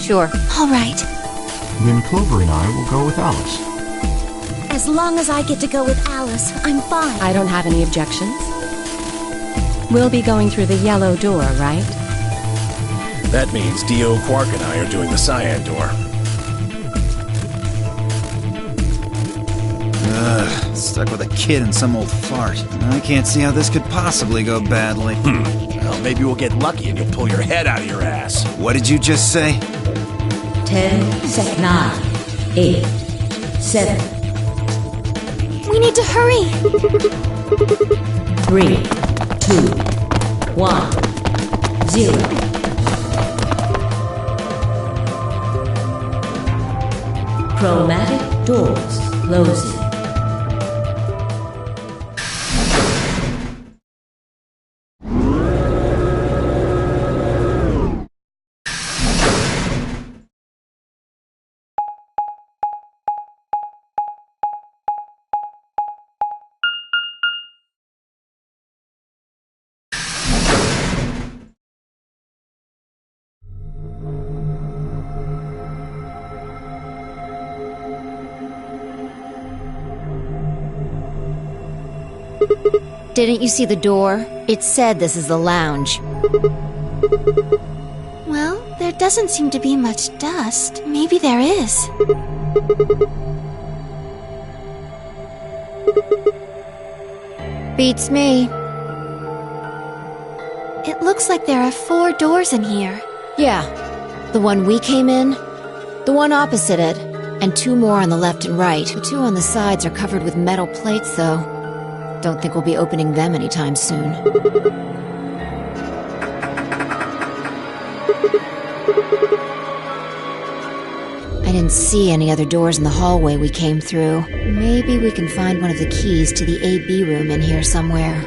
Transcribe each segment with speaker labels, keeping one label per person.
Speaker 1: Sure.
Speaker 2: All right.
Speaker 3: Then Clover and I will go with Alice.
Speaker 2: As long as I get to go with Alice, I'm fine.
Speaker 1: I don't have any objections. We'll be going through the yellow door, right?
Speaker 4: That means Dio, Quark, and I are doing the cyan door.
Speaker 5: Ugh, stuck with a kid and some old fart. I can't see how this could possibly go badly.
Speaker 4: Well, maybe we'll get lucky and you'll pull your head out of your ass.
Speaker 5: What did you just say?
Speaker 6: 10 seconds. 9, 8, 7.
Speaker 2: We need to hurry.
Speaker 6: 3, 2, 1, 0. Chromatic doors closing.
Speaker 1: Didn't you see the door? It said this is the lounge.
Speaker 2: Well, there doesn't seem to be much dust. Maybe there is.
Speaker 1: Beats me.
Speaker 2: It looks like there are 4 doors in here.
Speaker 1: Yeah. The one we came in, the one opposite it, and 2 more on the left and right. The 2 on the sides are covered with metal plates, though. Don't think we'll be opening them anytime soon. I didn't see any other doors in the hallway we came through. Maybe we can find one of the keys to the AB room in here somewhere.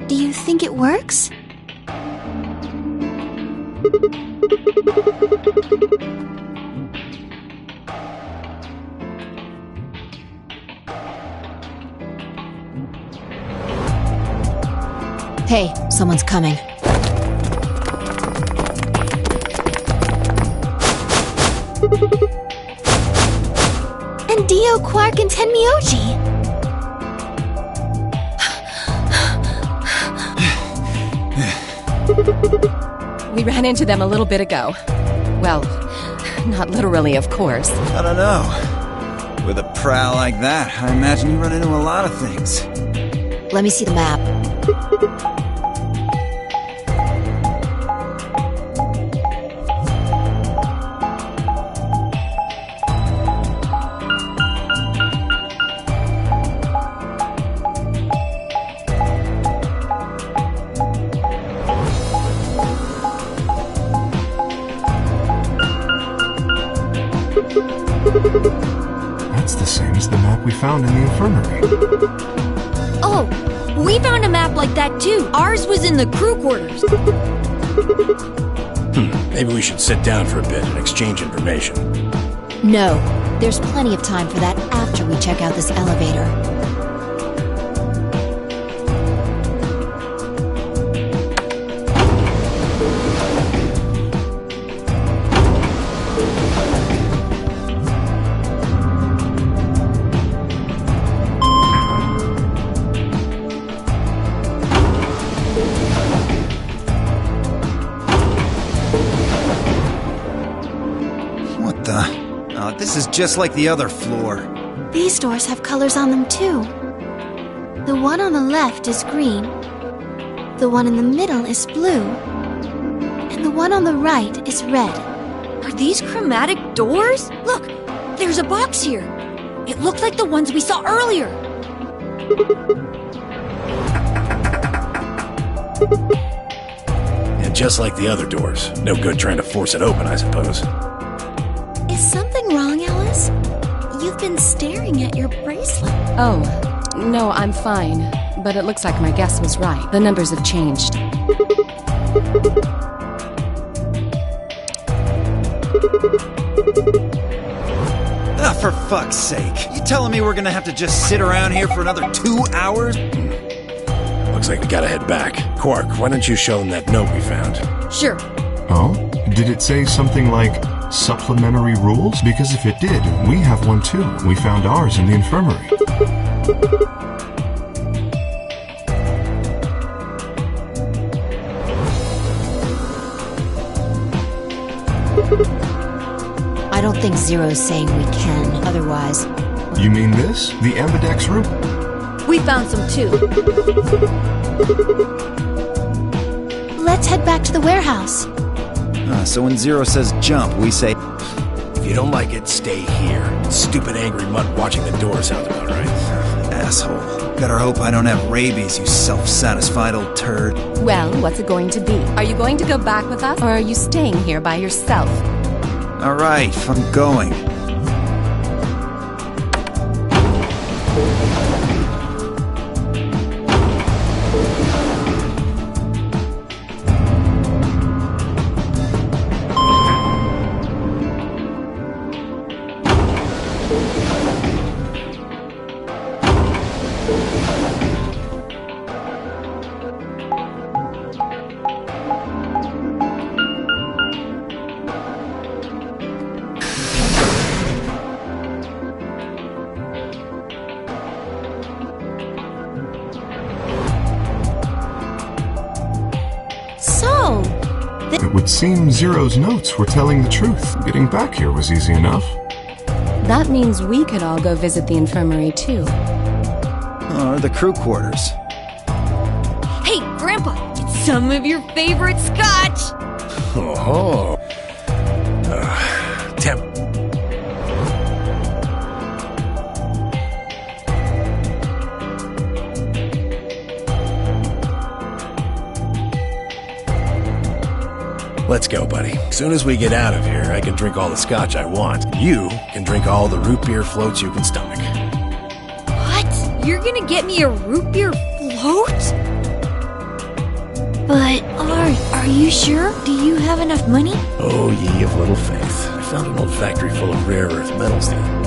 Speaker 2: Do you think it works?
Speaker 1: Hey, someone's coming.
Speaker 2: And Dio, Quark, and Tenmyoji!
Speaker 7: We ran into them a little bit ago. Well, not literally, of course.
Speaker 5: I don't know. With a prowl like that, I imagine you run into a lot of things.
Speaker 1: Let me see the map.
Speaker 3: That's the same as the map we found in the infirmary.
Speaker 8: Oh, we found a map like that too. Ours was in the crew quarters.
Speaker 4: Maybe we should sit down for a bit and exchange information.
Speaker 1: No, there's plenty of time for that after we check out this elevator.
Speaker 5: is just like the other floor.
Speaker 2: These doors have colors on them too. The one on the left is green. The one in the middle is blue. And the one on the right is red.
Speaker 8: Are these chromatic doors? Look, there's a box here. It looked like the ones we saw earlier.
Speaker 4: And just like the other doors. No good trying to force it open, I suppose.
Speaker 2: Is something wrong, Alice? You've been staring at your bracelet.
Speaker 7: Oh, no, I'm fine. But it looks like my guess was right. The numbers have changed.
Speaker 5: Ah, for fuck's sake. You telling me we're gonna have to just sit around here for another 2 hours?
Speaker 4: Looks like we gotta head back. Quark, why don't you show them that note we found?
Speaker 8: Sure.
Speaker 3: Oh? Did it say something like supplementary rules? Because if it did, we have one too. We found ours in the infirmary.
Speaker 1: I don't think Zero's saying we can, otherwise.
Speaker 3: You mean this? The ambidex room?
Speaker 8: We found some too.
Speaker 2: Let's head back to the warehouse.
Speaker 5: So when Zero says jump, we say...
Speaker 4: If you don't like it, stay here. Stupid angry mutt watching the door sounds about right.
Speaker 5: Asshole. Better hope I don't have rabies, you self-satisfied old turd.
Speaker 7: Well, what's it going to be? Are you going to go back with us, or are you staying here by yourself?
Speaker 5: Alright, I'm going.
Speaker 2: So,
Speaker 3: It would seem Zero's notes were telling the truth. Getting back here was easy enough.
Speaker 7: That means we could all go visit the infirmary, too.
Speaker 5: Or the crew quarters.
Speaker 8: Hey, Grandpa, it's some of your favorite scotch.
Speaker 4: Oh. Temp. Let's go, buddy. As soon as we get out of here, I can drink all the scotch I want. You can drink all the root beer floats you can stomach.
Speaker 8: What? You're gonna get me a root beer float? But, are you sure? Do you have enough money?
Speaker 4: Oh, ye of little faith. I found an old factory full of rare earth metals there.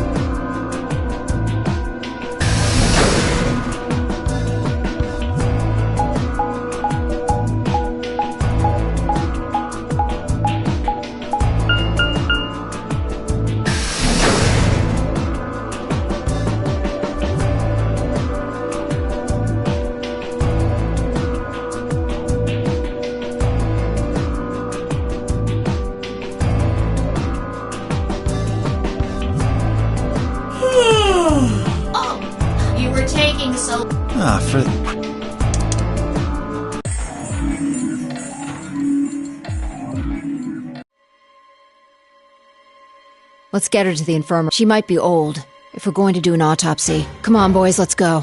Speaker 5: Ah, for...
Speaker 1: Let's get her to the infirmary. She might be old, if we're going to do an autopsy. Come on, boys, let's go.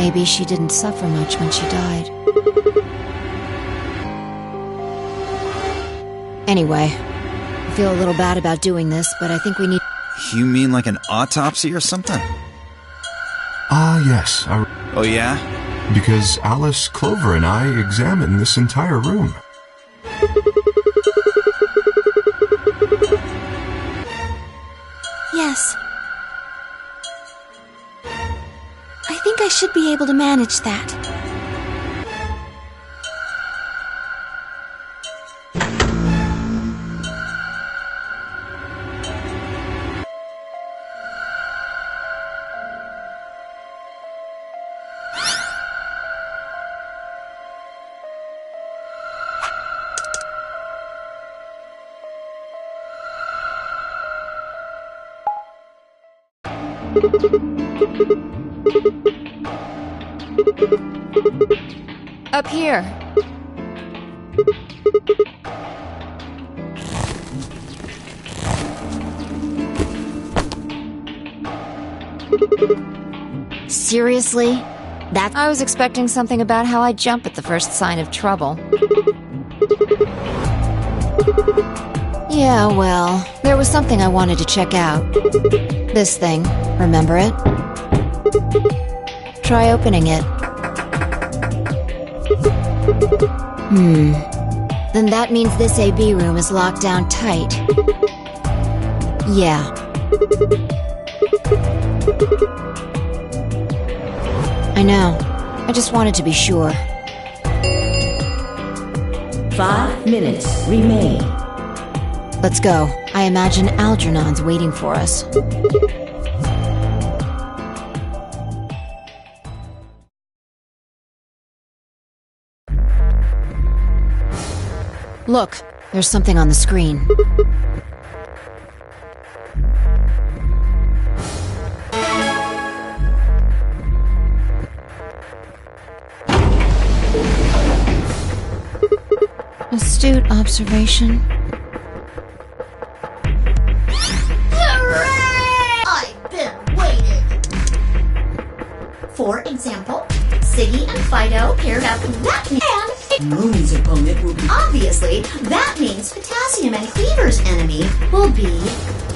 Speaker 1: Maybe she didn't suffer much when she died. Anyway, I feel a little bad about doing this, but I think we need...
Speaker 5: You mean like an autopsy or something?
Speaker 3: Yes.
Speaker 5: Oh yeah?
Speaker 3: Because Alice, Clover, and I examined this entire room.
Speaker 2: Yes. I think I should be able to manage that.
Speaker 1: Up here. Seriously? I was expecting something about how I jump at the first sign of trouble. Yeah, well, there was something I wanted to check out. This thing, remember it? Try opening it. Then that means this AB room is locked down tight. Yeah. I know. I just wanted to be sure.
Speaker 6: 5 minutes remain.
Speaker 1: Let's go. I imagine Algernon's waiting for us. Look, there's something on the screen. Astute observation.
Speaker 9: Hooray! I've been waiting. For example, Siggy and Fido paired up, that and
Speaker 6: Moon's opponent will be...
Speaker 9: obviously, that means Potassium and Cleaver's enemy will be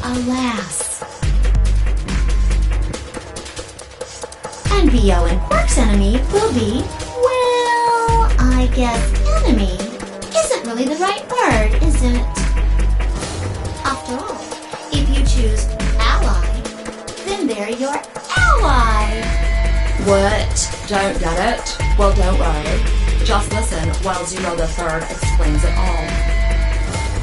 Speaker 9: Alas. And Bo and Quark's enemy will be, well, I guess enemy isn't really the right word, is it? After all, if you choose ally, then they're your ally.
Speaker 10: What? Don't get it? Well, don't worry. Just listen while Zero the Third explains it all.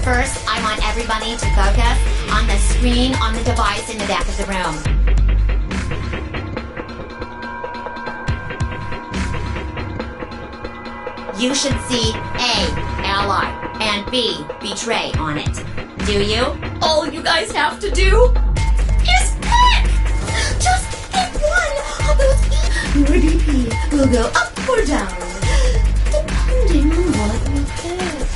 Speaker 9: First, I want everybody to focus on the screen on the device in the back of the room. You should see A, ally, and B, betray on it. Do you?
Speaker 10: All you guys have to do
Speaker 9: is pick! Just pick one of those Your DP will go up or down, depending on what you pick.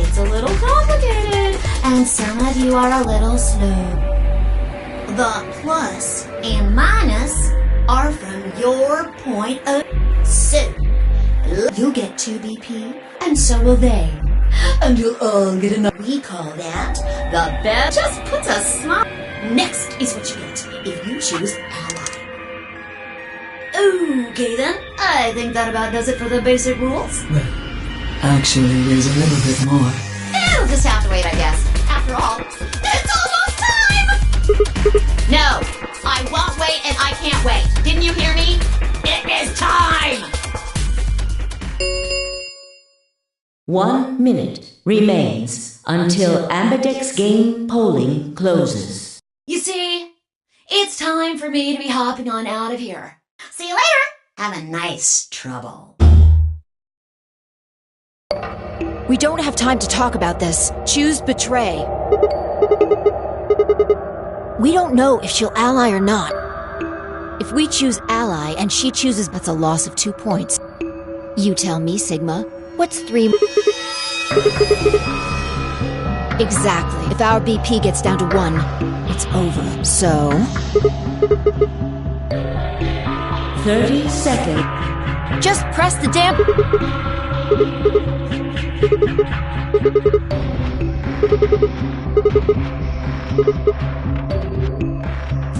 Speaker 9: It's a little complicated, and some of you are a little slow. The plus and minus are from your point of view. So, you'll get 2 BP, and so will they. And you'll all get enough. We call that the bet. Just put a smile. Next is what you get if you choose ally. Okay then, I think that about does it for the basic rules.
Speaker 11: Well, actually, there's a little bit more.
Speaker 9: It'll just have to wait, I guess. After all, it's almost time! No, I won't wait and I can't wait. Didn't you hear me? It is time!
Speaker 6: 1 minute remains until Ambidex game polling closes.
Speaker 9: You see, it's time for me to be hopping on out of here. See you later! Have a nice trouble.
Speaker 1: We don't have time to talk about this. Choose betray. We don't know if she'll ally or not. If we choose ally and she chooses, that's a loss of 2 points. You tell me, Sigma. What's 3? Exactly. If our BP gets down to 1, it's over. So...
Speaker 6: 30 seconds.
Speaker 8: Just press the damn...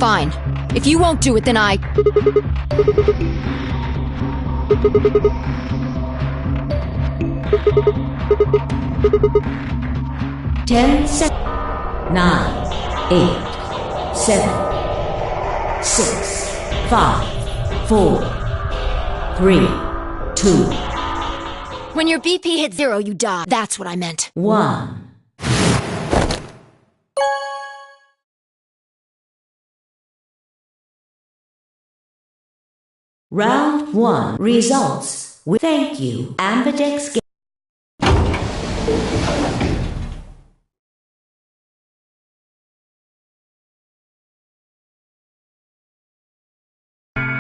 Speaker 1: Fine. If you won't do it, then I...
Speaker 6: Ten seconds. 9, 8, 7, 6, 5, 4, 3, 2,
Speaker 1: When your BP hits 0, you die. That's what I meant.
Speaker 6: 1. Round 1 results. Thank you, Ambidex Game.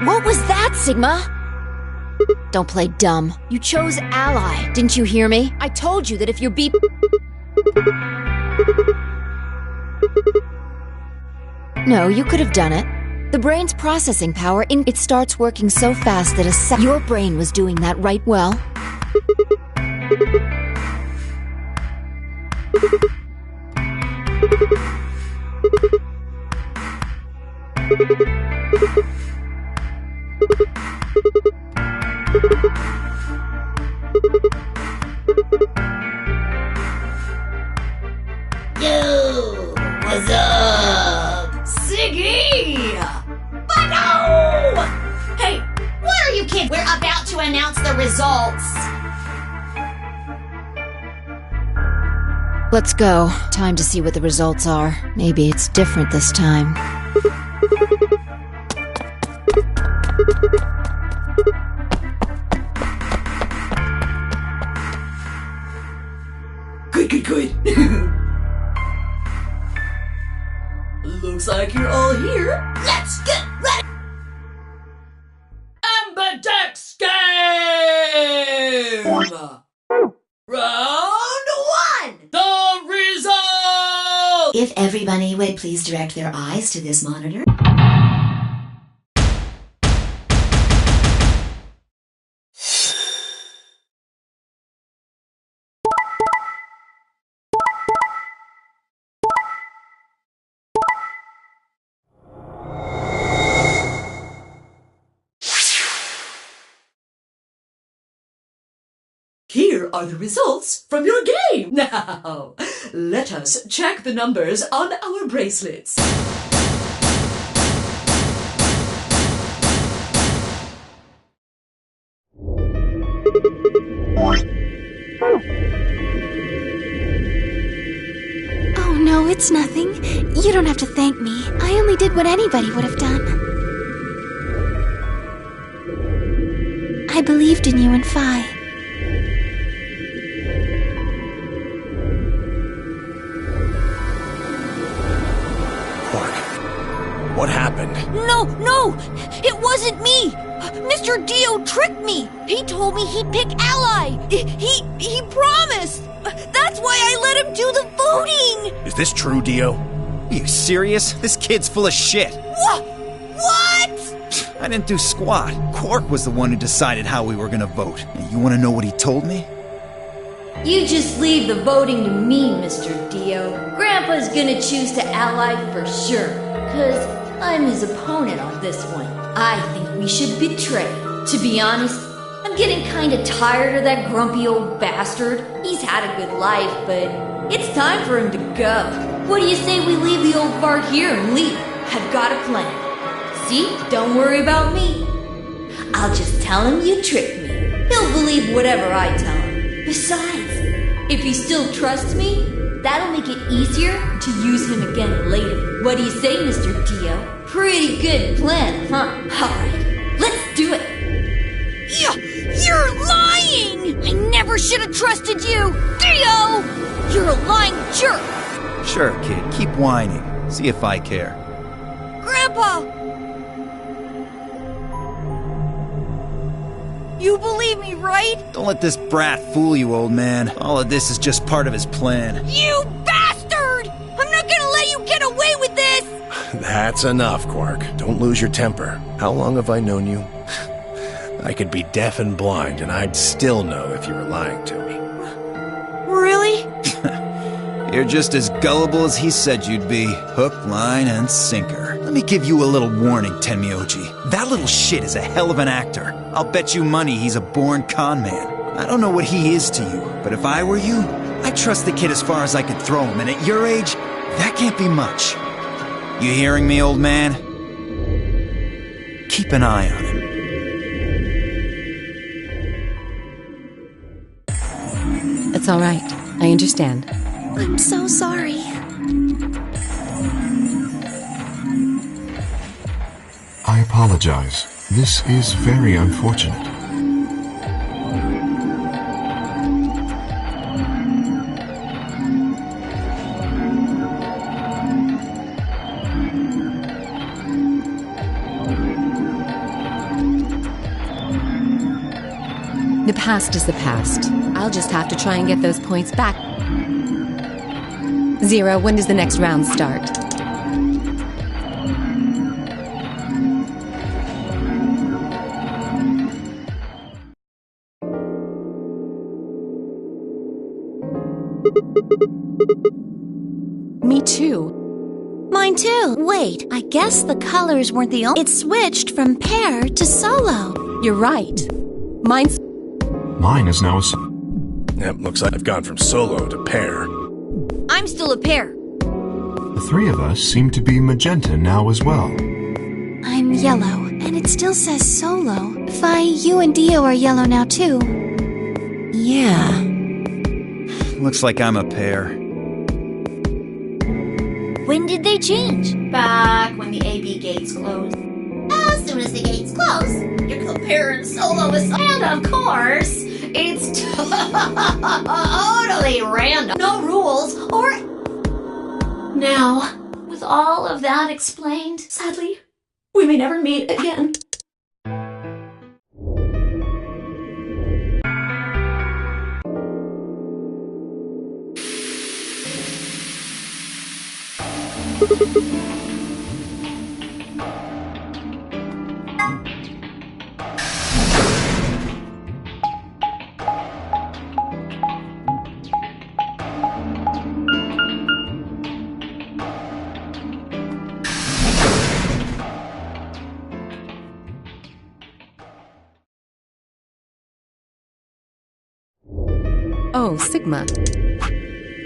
Speaker 1: What was that, Sigma? Don't play dumb. You chose ally. Didn't you hear me? I told you that if your BP... No, you could have done it. The brain's processing power, it starts working so fast that your brain was doing that right well.
Speaker 9: Yo, what's up? Siggy! But no! Hey, what are you kids? We're about to announce the results.
Speaker 1: Let's go. Time to see what the results are. Maybe it's different this time.
Speaker 11: Good. Looks like you're all here.
Speaker 9: Let's get ready!
Speaker 11: Ambidex Game! Round 1! The result!
Speaker 9: If everybody would please direct their eyes to this monitor.
Speaker 11: Here are the results from your game. Now, let us check the numbers on our bracelets.
Speaker 2: Oh no, it's nothing. You don't have to thank me. I only did what anybody would have done. I believed in you and Phi.
Speaker 4: What happened?
Speaker 8: No! It wasn't me! Mr. Dio tricked me! He told me he'd pick Ally! He promised! That's why I let him do the voting!
Speaker 4: Is this true, Dio?
Speaker 5: Are you serious? This kid's full of shit.
Speaker 8: What?
Speaker 5: I didn't do squat. Quark was the one who decided how we were gonna vote. And you wanna know what he told me?
Speaker 10: You just leave the voting to me, Mr. Dio. Grandpa's gonna choose to ally for sure, 'cause I'm his opponent on this one. I think we should betray. To be honest, I'm getting kinda tired of that grumpy old bastard. He's had a good life, but it's time for him to go. What do you say we leave the old fart here and leave? I've got a plan. See? Don't worry about me. I'll just tell him you tricked me. He'll believe whatever I tell him. Besides, if he still trusts me, that'll make it easier to use him again later. What do you say, Mr. Dio? Pretty good plan, huh? Alright, let's do it!
Speaker 8: You're lying! I never should have trusted you! Dio! You're a lying jerk!
Speaker 5: Sure, kid, keep whining. See if I care.
Speaker 8: Grandpa! You believe me, right?
Speaker 5: Don't let this brat fool you, old man. All of this is just part of his plan.
Speaker 8: You bastard! I'm not gonna let you get away with this!
Speaker 4: That's enough, Quark. Don't lose your temper. How long have I known you? I could be deaf and blind, and I'd still know if you were lying to me.
Speaker 8: Really?
Speaker 5: You're just as gullible as he said you'd be. Hook, line, and sinker. Let me give you a little warning, Tenmyoji. That little shit is a hell of an actor. I'll bet you money he's a born con man. I don't know what he is to you, but if I were you, I'd trust the kid as far as I could throw him, and at your age, that can't be much. You hearing me, old man? Keep an eye on him.
Speaker 7: It's all right. I understand.
Speaker 2: I'm so sorry.
Speaker 3: I apologize. This is very unfortunate.
Speaker 7: The past is the past. I'll just have to try and get those points back. Zero, when does the next round start? Me too.
Speaker 2: Mine too. Wait, I guess the colors weren't the only. It switched from pair to solo.
Speaker 7: You're right.
Speaker 3: Mine is now a...
Speaker 4: Yep, looks like I've gone from solo to pair.
Speaker 8: I'm still a pair.
Speaker 3: The three of us seem to be magenta now as well.
Speaker 2: I'm yellow, and it still says solo. Fi, you and Dio are yellow now too.
Speaker 1: Yeah.
Speaker 5: Looks like I'm a pair.
Speaker 8: When did they change?
Speaker 10: Back when the AB gates closed.
Speaker 9: As soon as the gates close, you're comparing solo with... And of course, it's totally random. No rules or... Now, with all of that explained, sadly, we may never meet again.
Speaker 7: Oh, Sigma.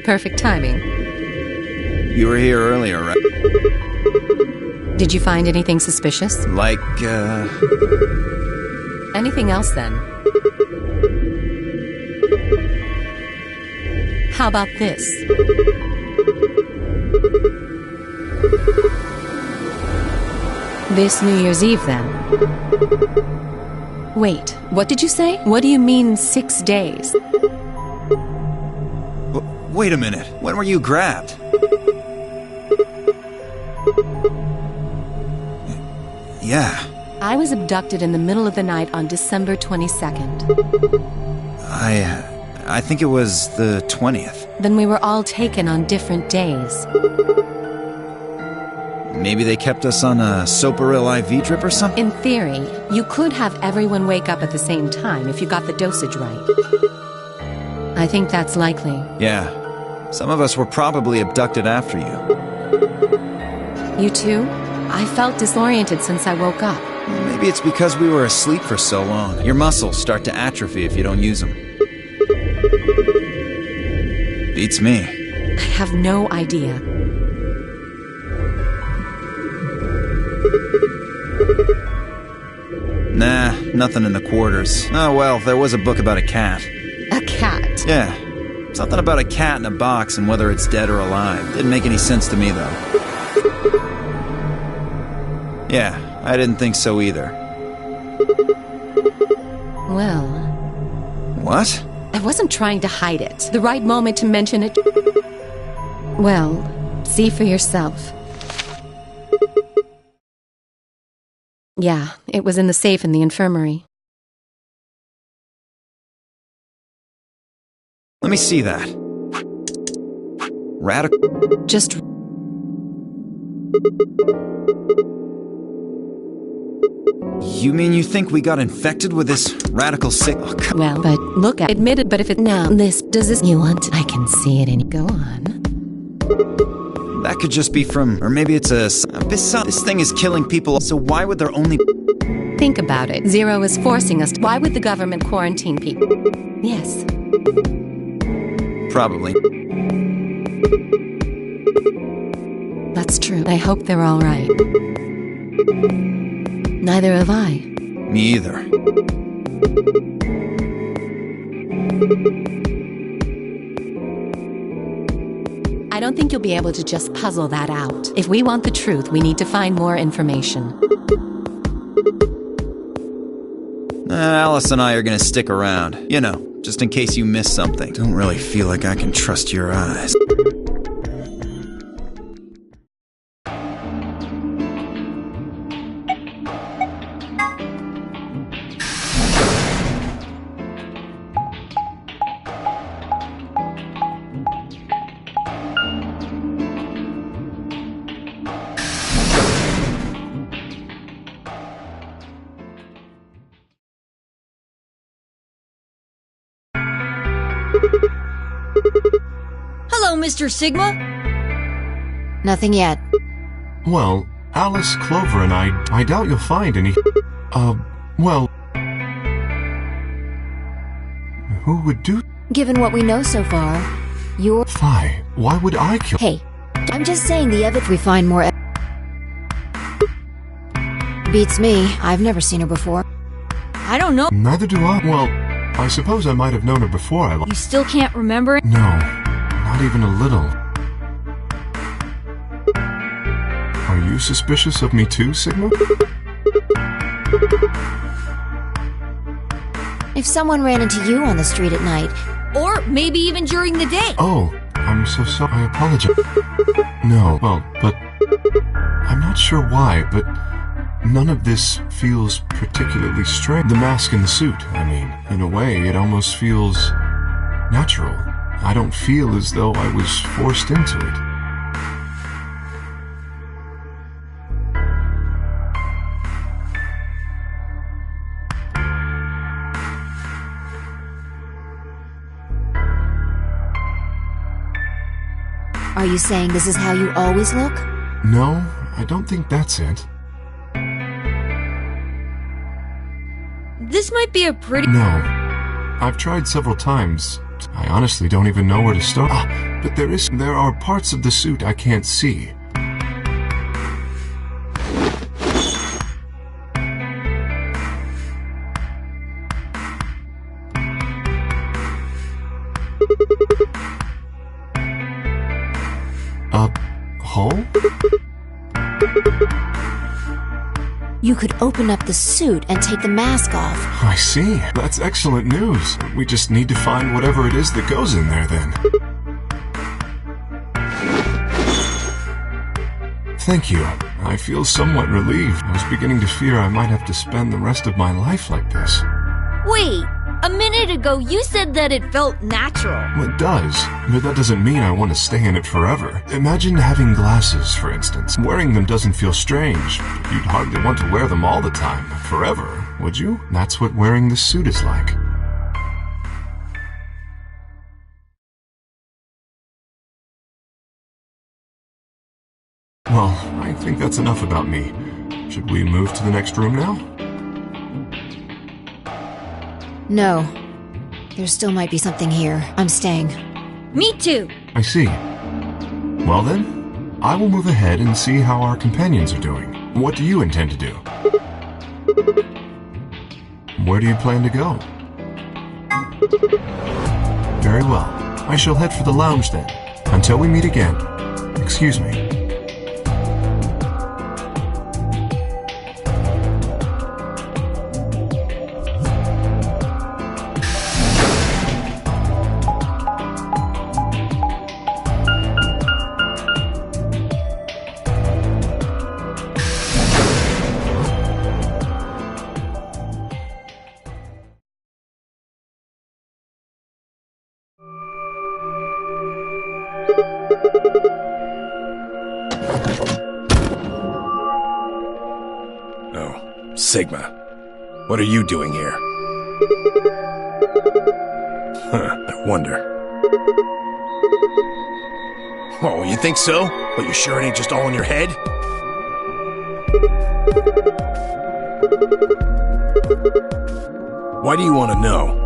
Speaker 7: Perfect timing.
Speaker 5: You were here earlier, right?
Speaker 7: Did you find anything suspicious?
Speaker 5: Like,
Speaker 7: Anything else, then? How about this? This New Year's Eve, then? Wait, what did you say? What do you mean 6 days?
Speaker 5: Wait a minute. When were you grabbed? Yeah.
Speaker 7: I was abducted in the middle of the night on December 22nd.
Speaker 5: I think it was the 20th.
Speaker 7: Then we were all taken on different days.
Speaker 5: Maybe they kept us on a Soparil IV drip or something?
Speaker 7: In theory, you could have everyone wake up at the same time if you got the dosage right. I think that's likely.
Speaker 5: Yeah. Some of us were probably abducted after you.
Speaker 7: You too? I felt disoriented since I woke up.
Speaker 5: Maybe it's because we were asleep for so long. Your muscles start to atrophy if you don't use them. Beats me.
Speaker 7: I have no idea.
Speaker 5: Nah, nothing in the quarters. Oh well, there was a book about a cat.
Speaker 7: A cat?
Speaker 5: Yeah. Something about a cat in a box and whether it's dead or alive. Didn't make any sense to me, though. Yeah, I didn't think so either.
Speaker 7: Well...
Speaker 5: What?
Speaker 7: I wasn't trying to hide it. The right moment to mention it... Well, see for yourself. Yeah, it was in the safe in the infirmary.
Speaker 5: Let me see that. Radical...
Speaker 7: Just...
Speaker 5: You mean you think we got infected with this radical sick... Oh,
Speaker 7: Well, but look at admitted, but if it now, does this you want? I can see it in go on.
Speaker 5: that could just be from... Or maybe it's this thing is killing people, so why would there only...
Speaker 7: Think about it. Zero is forcing us. Why would the government quarantine people? Yes.
Speaker 5: Probably.
Speaker 7: That's true. I hope they're all right. Neither have I.
Speaker 5: Me either.
Speaker 7: I don't think you'll be able to just puzzle that out. If we want the truth, we need to find more information.
Speaker 5: Alice and I are gonna stick around. You know, just in case you miss something. Don't really feel like I can trust your eyes.
Speaker 8: Hello, Mr. Sigma.
Speaker 1: Nothing yet.
Speaker 3: Well, Alice, Clover, and I doubt you'll find any... well... Who would do...
Speaker 1: Given what we know so far, you're...
Speaker 3: Phi, why would I kill...
Speaker 1: Hey, I'm just saying the evidence we find more... Beats me. I've never seen her before.
Speaker 8: I don't know.
Speaker 3: Neither do I. Well, I suppose I might have known her before I...
Speaker 8: You still can't remember it?
Speaker 3: No, not even a little. Are you suspicious of me too, Sigma?
Speaker 1: If someone ran into you on the street at night...
Speaker 8: Or maybe even during the day.
Speaker 3: Oh, I'm so sorry. I apologize. No, well, but... I'm not sure why, but... None of this feels particularly strange. The mask and the suit, I mean. In a way, it almost feels... natural. I don't feel as though I was forced into it.
Speaker 1: Are you saying this is how you always look?
Speaker 3: No, I don't think that's it.
Speaker 8: This might be a pretty...
Speaker 3: No. I've tried several times. I honestly don't even know where to start. But there are parts of the suit I can't see. A hole?
Speaker 1: You could open up the suit and take the mask off.
Speaker 3: I see. That's excellent news. We just need to find whatever it is that goes in there, then. Thank you. I feel somewhat relieved. I was beginning to fear I might have to spend the rest of my life like this.
Speaker 8: Wait, a minute ago you said that it felt natural.
Speaker 3: Well, it does, but that doesn't mean I want to stay in it forever. Imagine having glasses, for instance. Wearing them doesn't feel strange, but you'd hardly want to wear them all the time, forever, would you? That's what wearing this suit is like. Well, I think that's enough about me. Should we move to the next room now?
Speaker 1: No. There still might be something here. I'm staying.
Speaker 8: Me too.
Speaker 3: I see. Well then, I will move ahead and see how our companions are doing. What do you intend to do? Where do you plan to go? Very well. I shall head for the lounge then. Until we meet again. Excuse me.
Speaker 4: Sigma. What are you doing here? I wonder. Oh, you think so? But you sure it ain't just all in your head? Why do you want to know?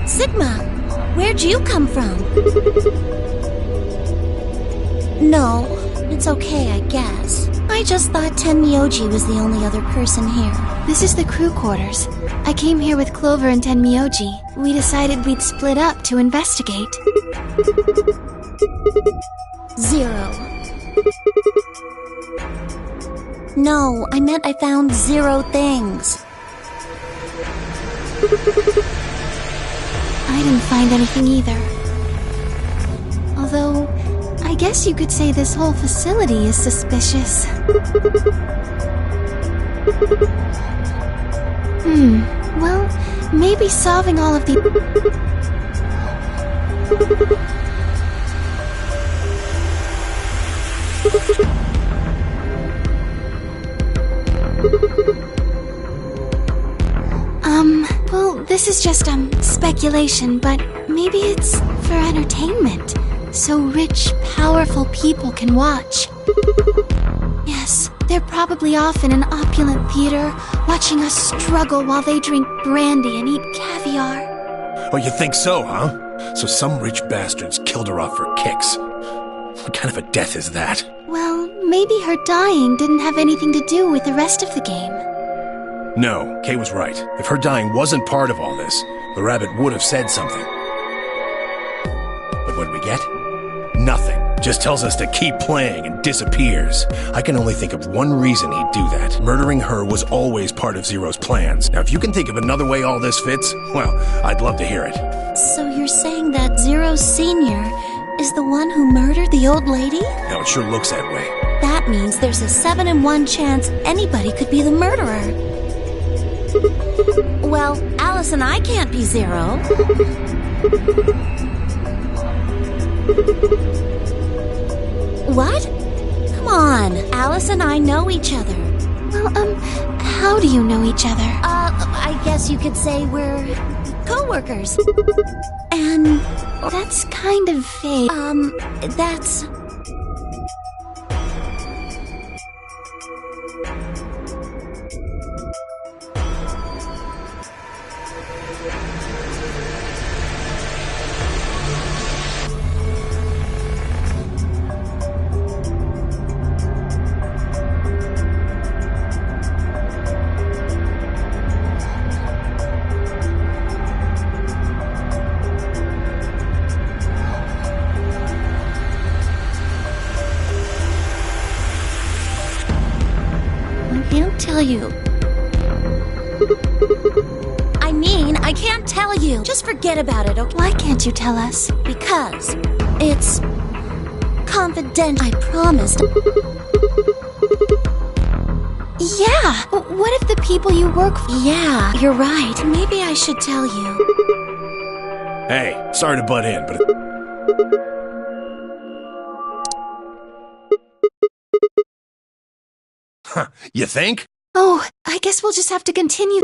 Speaker 2: Sigma, where'd you come from? No, it's okay, I guess. I just thought Tenmyoji was the only other person here.
Speaker 12: This is the crew quarters. I came here with Clover and Tenmyoji. We decided we'd split up to investigate.
Speaker 2: 0. No, I meant I found 0 things.
Speaker 12: I didn't find anything either. Although, I guess you could say this whole facility is suspicious. Well, maybe solving all of the... Well, this is just, speculation, but maybe it's for entertainment. So rich, powerful people can watch. Yes, they're probably off in an opulent theater, watching us struggle while they drink brandy and eat caviar.
Speaker 4: Oh, you think so, huh? So some rich bastards killed her off for kicks. What kind of a death is that?
Speaker 12: Well, maybe her dying didn't have anything to do with the rest of the game.
Speaker 4: No, Kay was right. If her dying wasn't part of all this, the rabbit would have said something. But what do we get? Nothing. Just tells us to keep playing and disappears. I can only think of one reason he'd do that. Murdering her was always part of Zero's plans. Now, if you can think of another way all this fits, well, I'd love to hear it.
Speaker 2: So you're saying that Zero Senior is the one who murdered the old lady?
Speaker 4: Now, it sure looks that way.
Speaker 2: That means there's a 7 in 1 chance anybody could be the murderer. Well, Alice and I can't be Zero. What? Come on, Alice and I know each other.
Speaker 12: Well, how do you know each other?
Speaker 2: I guess you could say we're co-workers. And
Speaker 12: that's kind of vague.
Speaker 2: That's... you. I mean, I can't tell you. Just forget about it, okay?
Speaker 12: Why can't you tell us?
Speaker 2: Because it's confidential. I promised.
Speaker 12: Yeah. What if the people you work for...
Speaker 2: Yeah, you're right. Maybe I should tell you.
Speaker 4: Hey, sorry to butt in, but... Huh, you think?
Speaker 12: Oh, I guess we'll just have to continue.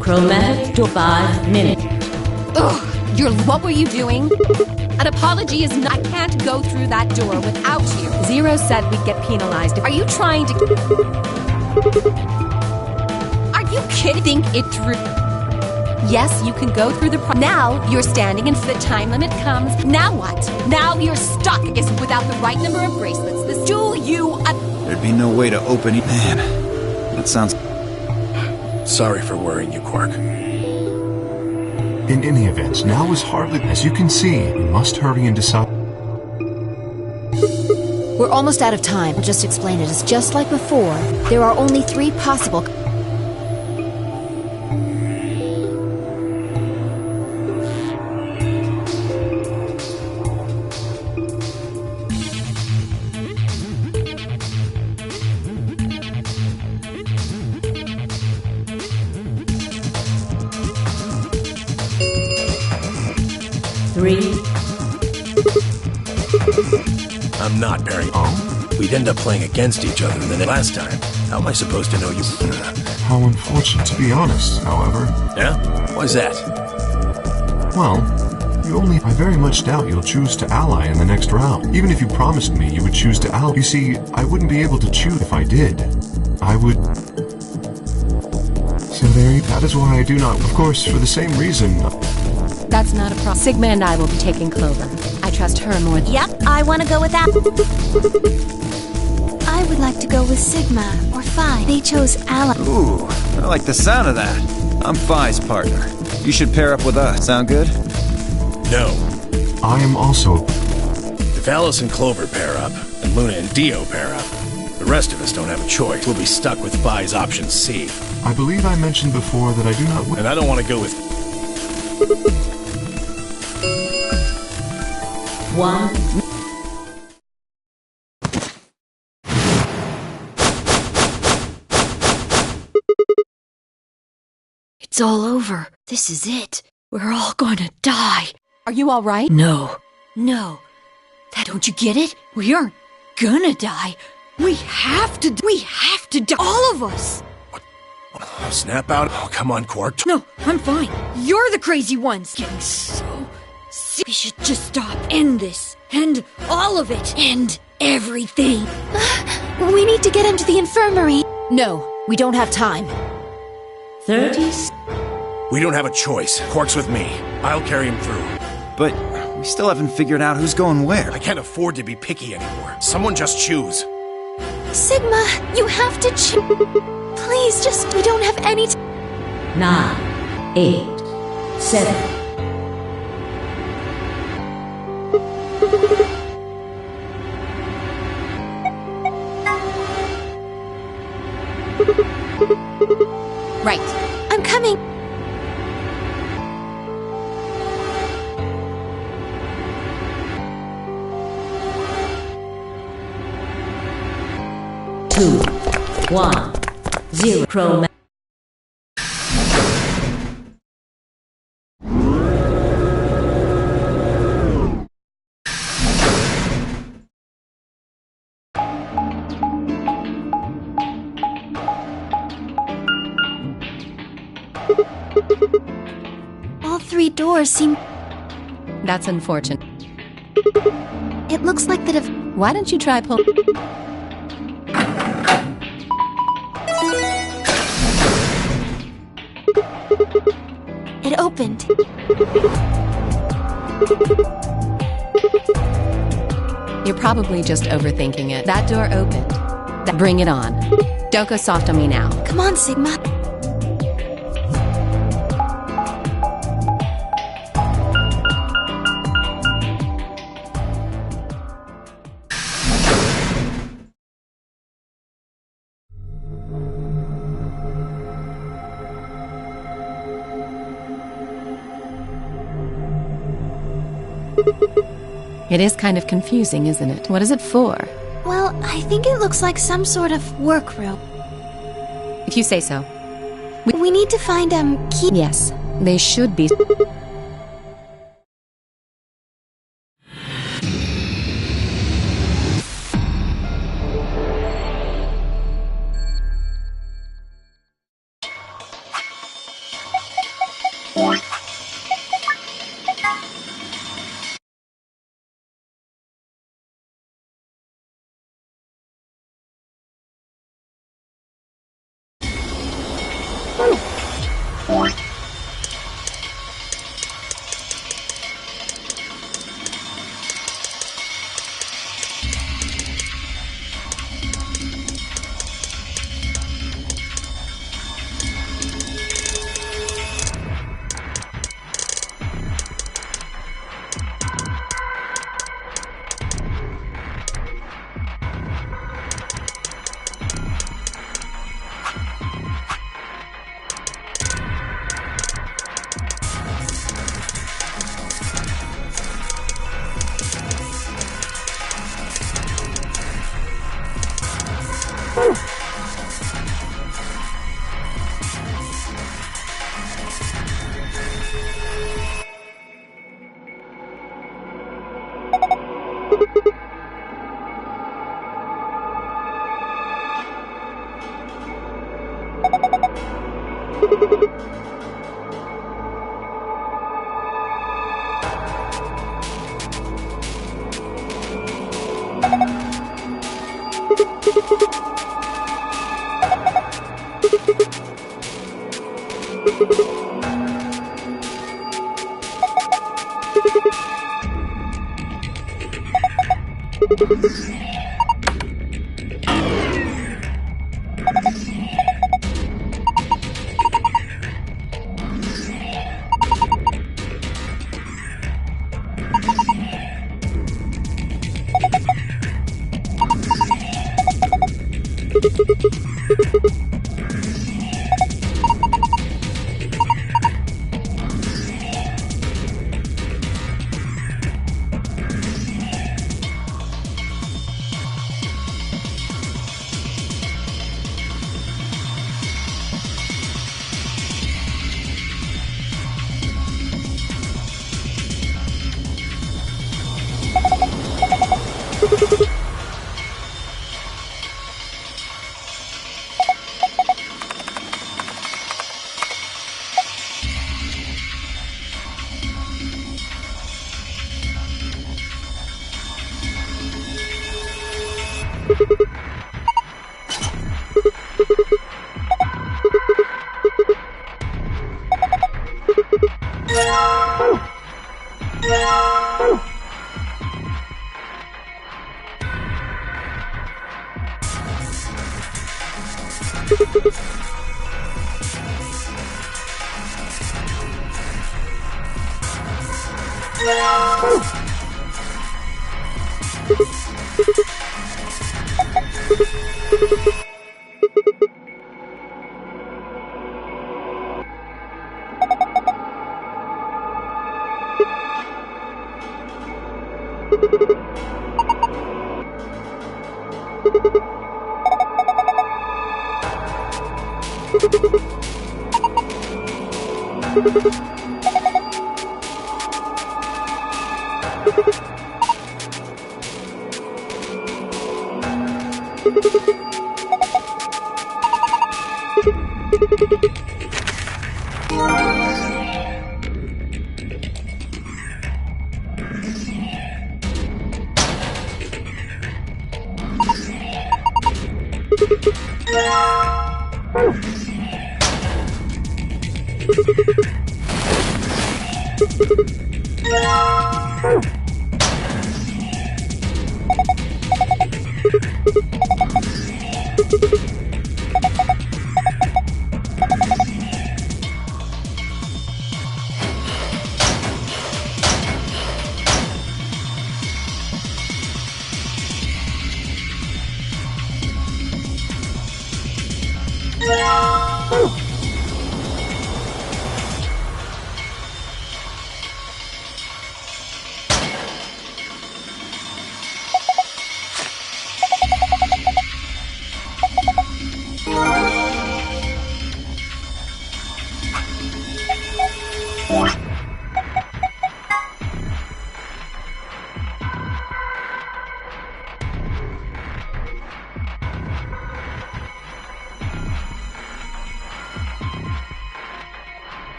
Speaker 6: Chromatic to 5 minutes.
Speaker 12: Ugh,
Speaker 7: What were you doing? An apology is not. I can't go through that door without you. Zero said we'd get penalized. Are you trying to... Are you kidding? Think it through. Yes, you can go through the... Now you're standing and the time limit comes. Now what? Now you're stuck is without the right number of bracelets. This do you...
Speaker 5: There'd be no way to open it. Man, that sounds...
Speaker 4: Sorry for worrying you, Quark.
Speaker 3: In any event, now is hardly... As you can see, we must hurry and decide...
Speaker 1: We're almost out of time. I'll just explain it. It's just like before. There are only 3 possible...
Speaker 4: I'm not pairing.
Speaker 3: Oh?
Speaker 4: We'd end up playing against each other than last time. How am I supposed to know you?
Speaker 3: How unfortunate, to be honest, however.
Speaker 4: Yeah? Why's that?
Speaker 3: Well, I very much doubt you'll choose to ally in the next round. Even if you promised me you would choose to ally. You see, I wouldn't be able to choose if I did. I would... So that is why I do not. Of course, for the same reason...
Speaker 7: That's not a problem. Sigma and I will be taking Clover. I trust her more than...
Speaker 8: Yep, I want to go with that.
Speaker 12: I would like to go with Sigma or Phi. They chose Ally.
Speaker 5: Ooh, I like the sound of that. I'm Phi's partner. You should pair up with us. Sound good?
Speaker 4: No.
Speaker 3: I am also...
Speaker 4: If Alice and Clover pair up, and Luna and Dio pair up, the rest of us don't have a choice. We'll be stuck with Phi's option C.
Speaker 3: I believe I mentioned before that I do not...
Speaker 4: And I don't want to go with...
Speaker 6: 1.
Speaker 8: It's all over. This is it. We're all gonna die.
Speaker 7: Are you all right?
Speaker 8: No. Don't you get it? We aren't gonna die. We have to die. All of us.
Speaker 4: Snap out? Oh, come on, Quark.
Speaker 8: No, I'm fine. You're the crazy ones. Getting so sick. We should just stop. End this. End all of it. End everything.
Speaker 12: We need to get him to the infirmary.
Speaker 1: No, we don't have time.
Speaker 6: 30.
Speaker 4: We don't have a choice. Quark's with me. I'll carry him through.
Speaker 5: But we still haven't figured out who's going where.
Speaker 4: I can't afford to be picky anymore. Someone just choose.
Speaker 12: Sigma, you have to Please, we don't have any
Speaker 6: 9, 8, 7.
Speaker 1: Right.
Speaker 12: I'm coming.
Speaker 6: Two, 1, 0. Chroma.
Speaker 12: All 3 doors seem...
Speaker 7: That's unfortunate.
Speaker 12: It looks like that if...
Speaker 7: Why don't you try pull...
Speaker 12: It opened.
Speaker 7: You're probably just overthinking it. That door opened. Bring it on. Don't go soft on me now.
Speaker 12: Come on, Sigma.
Speaker 7: It is kind of confusing, isn't it? What is it for?
Speaker 12: Well, I think it looks like some sort of workroom.
Speaker 7: If you say so.
Speaker 12: We need to find key.
Speaker 7: Yes, they should be.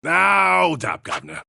Speaker 4: Now, Top Governor.